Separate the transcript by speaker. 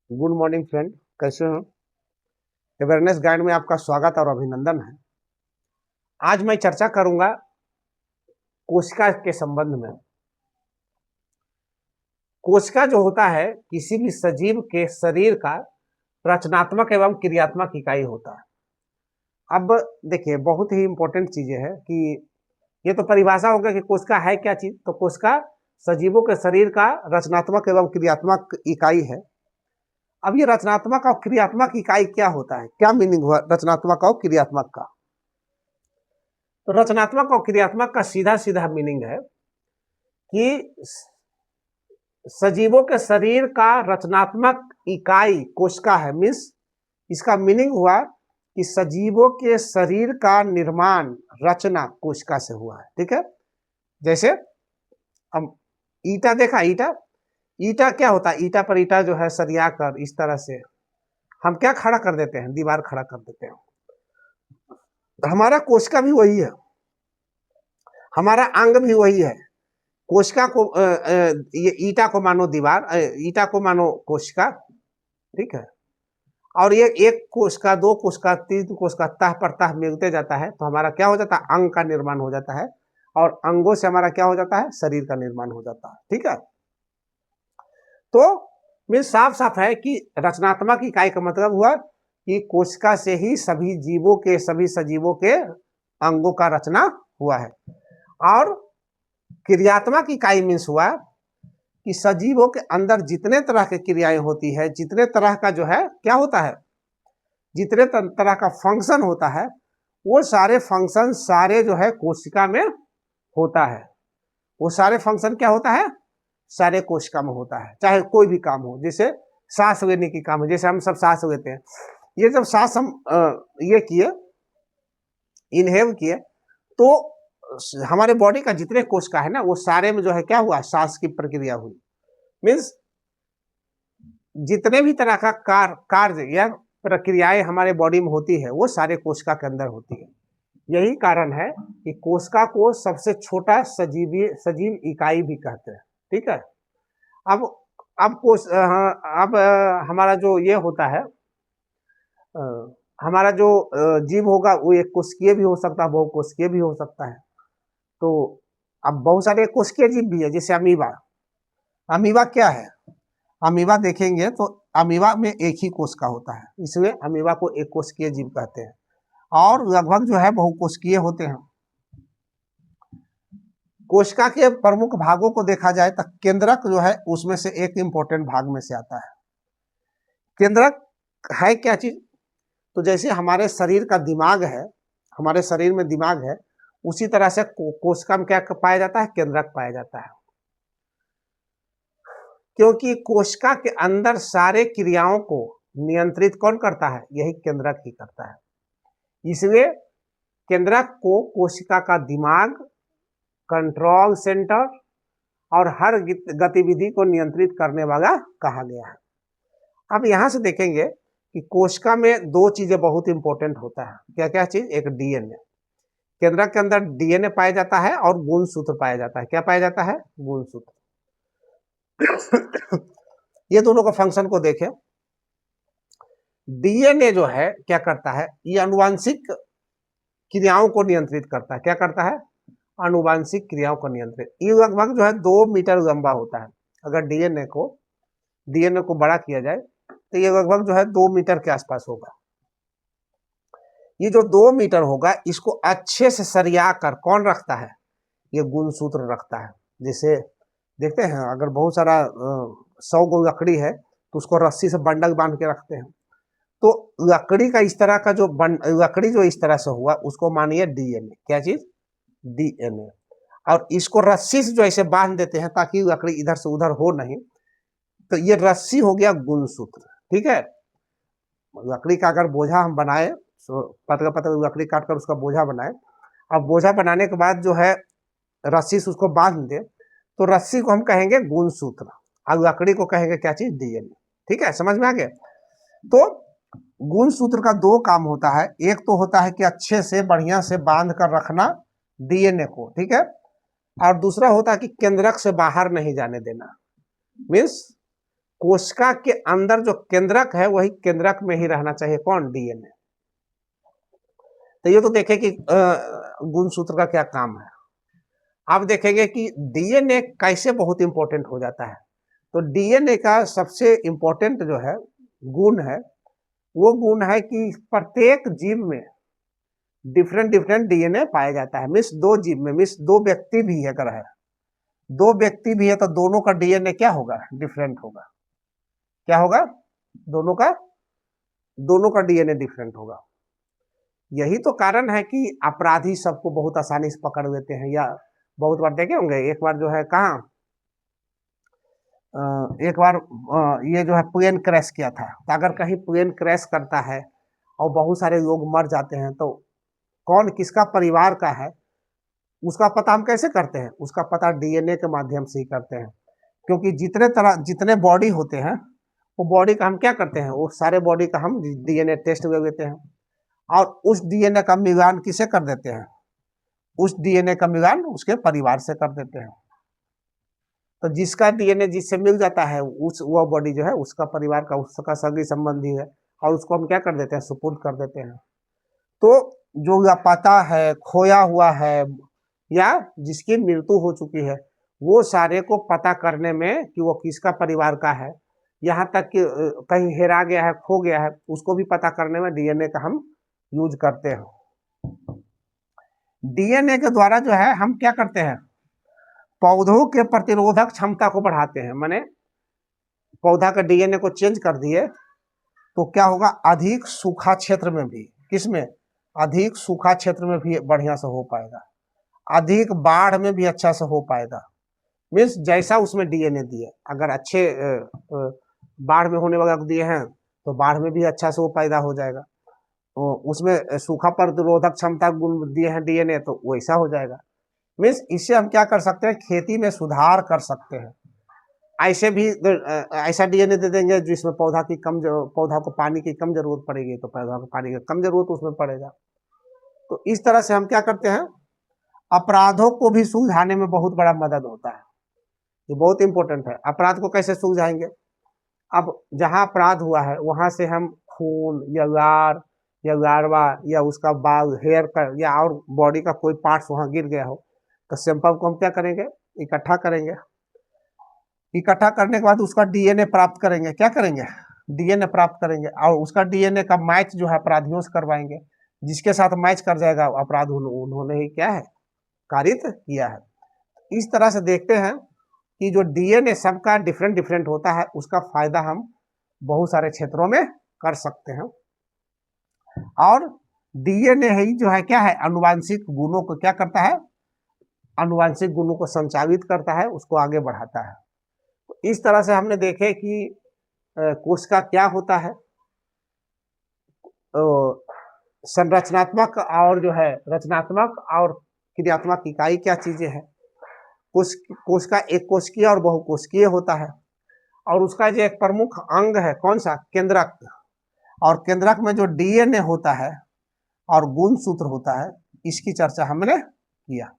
Speaker 1: Good morning friend, कैसे हो? Awareness guide में आपका स्वागत और अभिनंदन है। आज मैं चर्चा करूंगा कोशिका के संबंध में। कोशिका जो होता है किसी भी सजीव के शरीर का रचनात्मक एवं क्रियात्मक इकाई होता है। अब देखिए, बहुत ही इंपॉर्टेंट चीजें है कि ये तो परिभाषा हो गया कि कोशिका है क्या चीज। तो कोशिका सजीवों के शरीर का रचनात्मक एवं क्रियात्मक इकाई है। अब ये रचनात्मक और क्रियात्मक इकाई क्या होता है, क्या मीनिंग हुआ रचनात्मक और क्रियात्मक का? तो रचनात्मक और क्रियात्मक का सीधा सीधा मीनिंग है कि सजीवों के शरीर का रचनात्मक इकाई कोशिका है। मीन्स इसका मीनिंग हुआ कि सजीवों के शरीर का निर्माण रचना कोशिका से हुआ है। ठीक है, जैसे हम ईटा देखा, ईटा ईटा क्या होता है? ईटा पर ईटा जो है सरिया कर इस तरह से हम क्या खड़ा कर देते हैं, दीवार खड़ा कर देते हैं। हमारा कोशिका भी वही है, हमारा अंग भी वही है। कोशिका को ये ईटा को मानो दीवार, ईटा को मानो कोशिका। ठीक है, और ये एक कोशिका, दो कोशिका, तीन कोशिका, तह पर तह मिलते जाता है तो हमारा क्या हो जाता है? अंग का निर्माण हो जाता है। और अंगों से हमारा क्या हो जाता है? शरीर का निर्माण हो जाता है। ठीक है, तो मीन साफ साफ है कि रचनात्मक इकाई का मतलब हुआ कि कोशिका से ही सभी जीवों के, सभी सजीवों के अंगों का रचना हुआ है। और क्रियात्मक इकाई मीन्स हुआ कि सजीवों के अंदर जितने तरह की क्रियाएं होती है, जितने तरह का जो है क्या होता है, जितने तरह का फंक्शन होता है, वो सारे फंक्शन सारे जो है कोशिका में होता है। वो सारे फंक्शन क्या होता है? सारे कोशिका में होता है। चाहे कोई भी काम हो, जैसे सांस लेने की काम है, जैसे हम सब सांस लेते हैं। ये जब सांस हम ये किए, इनहेल किए, तो हमारे बॉडी का जितने कोशिका है ना, वो सारे में जो है क्या हुआ? सांस की प्रक्रिया हुई। मीन्स जितने भी तरह का कार्य या प्रक्रियाएं हमारे बॉडी में होती है वो सारे कोशिका के अंदर होती है। यही कारण है कि कोशिका को सबसे छोटा सजीव इकाई भी कहते हैं। ठीक है, अब अब कोश अब हमारा जो ये होता है, हमारा जो जीव होगा वो एक कोशिकीय भी हो सकता है, बहुकोशिकीय भी हो सकता है। तो अब बहुत सारे कोशिकीय जीव भी है, जैसे अमीबा। अमीबा क्या है? अमीबा देखेंगे तो अमीबा में एक ही कोशिका होता है, इसलिए अमीबा को एक कोशिकीय जीव कहते हैं। और लगभग जो है बहुकोशिकीय होते हैं। कोशिका के प्रमुख भागों को देखा जाए तो केंद्रक जो है उसमें से एक इंपॉर्टेंट भाग में से आता है। केंद्रक है क्या चीज? तो जैसे हमारे शरीर का दिमाग है, हमारे शरीर में दिमाग है, उसी तरह से कोशिका में क्या पाया जाता है? केंद्रक पाया जाता है। क्योंकि कोशिका के अंदर सारे क्रियाओं को नियंत्रित कौन करता है? यही केंद्रक ही करता है। इसलिए केंद्रक को कोशिका का दिमाग, कंट्रोल सेंटर और हर गतिविधि को नियंत्रित करने वाला कहा गया है। अब यहां से देखेंगे कि कोशिका में दो चीजें बहुत इंपॉर्टेंट होता है। क्या क्या चीज? एक डीएनए। केंद्रक के अंदर डीएनए पाया जाता है और गुणसूत्र पाया जाता है। क्या पाया जाता है? गुणसूत्र। ये दोनों का फंक्शन को देखें। डीएनए जो है क्या करता है? ये अनुवांशिक क्रियाओं को नियंत्रित करता है। क्या करता है? अनुवांशिक क्रियाओं को नियंत्रित। ये लगभग जो है 2 मीटर लंबा होता है। अगर डीएनए को बड़ा किया जाए तो ये लगभग जो है 2 मीटर के आसपास होगा। ये जो 2 मीटर होगा, इसको अच्छे से सरिया कर कौन रखता है? ये गुणसूत्र रखता है। जैसे देखते हैं, अगर बहुत सारा 100 गो लकड़ी है तो उसको रस्सी से बंडल बांध के रखते हैं। तो लकड़ी का इस तरह का जो लकड़ी जो इस तरह से हुआ उसको मानिए डीएनए। क्या चीज? डीएनए। और इसको रस्सी से जो ऐसे बांध देते हैं ताकि लकड़ी इधर से उधर हो नहीं, तो ये रस्सी हो गया गुणसूत्र। ठीक है, लकड़ी का अगर बोझा हम बनाए, तो पतला पतला लकड़ी काट कर उसका बोझा बनाए, अब बोझा बनाने के बाद जो है रस्सी से उसको बांध दे, तो रस्सी को हम कहेंगे गुणसूत्र और लकड़ी को कहेंगे क्या चीज? डीएनए। ठीक है, समझ में आ गया? तो गुणसूत्र का दो काम होता है। एक तो होता है कि अच्छे से बढ़िया से बांध कर रखना डीएनए को, ठीक है, और दूसरा होता है कि केंद्रक से बाहर नहीं जाने देना। मीन्स कोशिका के अंदर जो केंद्रक है वही केंद्रक में ही रहना चाहिए। कौन? डीएनए। तो ये तो देखें कि गुणसूत्र का क्या काम है। आप देखेंगे कि डीएनए कैसे बहुत इंपॉर्टेंट हो जाता है। तो डीएनए का सबसे इंपॉर्टेंट जो है गुण है, वो गुण है कि प्रत्येक जीव में डिफरेंट डिफरेंट डीएनए पाया जाता है। मीन्स दो जीव में, मीन्स दो व्यक्ति भी अगर है, दो व्यक्ति भी है तो दोनों का डीएनए क्या होगा? डिफरेंट होगा। क्या होगा? दोनों का डीएनए डिफरेंट होगा। यही तो कारण है कि अपराधी सबको बहुत आसानी से पकड़ लेते हैं। या बहुत बार देखे होंगे, एक बार जो है कहाँ, एक बार ये जो है प्लेन क्रैश किया था। तो अगर कहीं प्लेन क्रैश करता है और बहुत सारे लोग मर जाते हैं तो कौन किसका परिवार का है उसका पता हम कैसे करते हैं? उसका पता डीएनए के माध्यम से ही करते हैं। क्योंकि जितने बॉडी होते हैं वो बॉडी का हम क्या करते हैं? वो सारे बॉडी का हम डीएनए टेस्ट ले लेते हैं और उस डीएनए का मिलान किसे कर देते हैं? उस डीएनए का मिलान उसके परिवार से कर देते हैं। तो जिसका डीएनए जिससे मिल जाता है वो बॉडी जो है उसका परिवार का, उसका सगी संबंधी है और उसको हम क्या कर देते हैं? सुपुर्द कर देते हैं। तो जो लापता है, खोया हुआ है या जिसकी मृत्यु हो चुकी है, वो सारे को पता करने में कि वो किसका परिवार का है, यहाँ तक कि कहीं हेरा गया है, खो गया है, उसको भी पता करने में डीएनए का हम यूज करते हैं। डीएनए के द्वारा जो है हम क्या करते हैं? पौधों के प्रतिरोधक क्षमता को बढ़ाते हैं। माने पौधा का डीएनए को चेंज कर दिए तो क्या होगा? अधिक सूखा क्षेत्र में भी, किसमें? अधिक सूखा क्षेत्र में भी बढ़िया से हो पाएगा, अधिक बाढ़ में भी अच्छा से हो पाएगा। मीन्स जैसा उसमें डीएनए दिए, अगर अच्छे बाढ़ में होने वाला दिए हैं तो बाढ़ में भी अच्छा से वो पैदा हो जाएगा। तो उसमें सूखा प्रतिरोधक क्षमता गुण दिए हैं डीएनए तो वैसा हो जाएगा। मीन्स इससे हम क्या कर सकते हैं? खेती में सुधार कर सकते हैं। ऐसे भी ऐसा डीएनए दे देंगे जिसमें पौधा को पानी की कम जरूरत पड़ेगी तो पौधा को पानी की कम जरूरत उसमें पड़ेगा। तो इस तरह से हम क्या करते हैं? अपराधों को भी सुलझाने में बहुत बड़ा मदद होता है। ये बहुत इंपॉर्टेंट है। अपराध को कैसे सुलझाएंगे? अब जहां अपराध हुआ है वहां से हम खून या लार या लार्वा या उसका बाल, हेयर का या और बॉडी का कोई पार्ट्स वहां गिर गया हो तो सैंपल को हम क्या करेंगे? इकट्ठा करेंगे। इकट्ठा करने के बाद उसका डीएनए प्राप्त करेंगे। क्या करेंगे? डीएनए प्राप्त करेंगे और उसका डीएनए का मैच जो है अपराधियों से करवाएंगे। जिसके साथ मैच कर जाएगा अपराध उन्होंने ही क्या है? कारित किया है। इस तरह से देखते हैं कि जो डीएनए सबका डिफरेंट डिफरेंट होता है, उसका फायदा हम बहुत सारे क्षेत्रों में कर सकते हैं। और डीएनए ही जो है क्या है? अनुवांशिक गुणों को क्या करता है? अनुवांशिक गुणों को संचालित करता है, उसको आगे बढ़ाता है। तो इस तरह से हमने देखे कि कोशिका क्या होता है, संरचनात्मक और जो है रचनात्मक और क्रियात्मक इकाई क्या चीजें हैं। कोशिका एक कोशिकीय और बहुकोशिकीय होता है और उसका जो एक प्रमुख अंग है कौन सा? केंद्रक। और केंद्रक में जो डीएनए होता है और गुणसूत्र होता है, इसकी चर्चा हमने किया।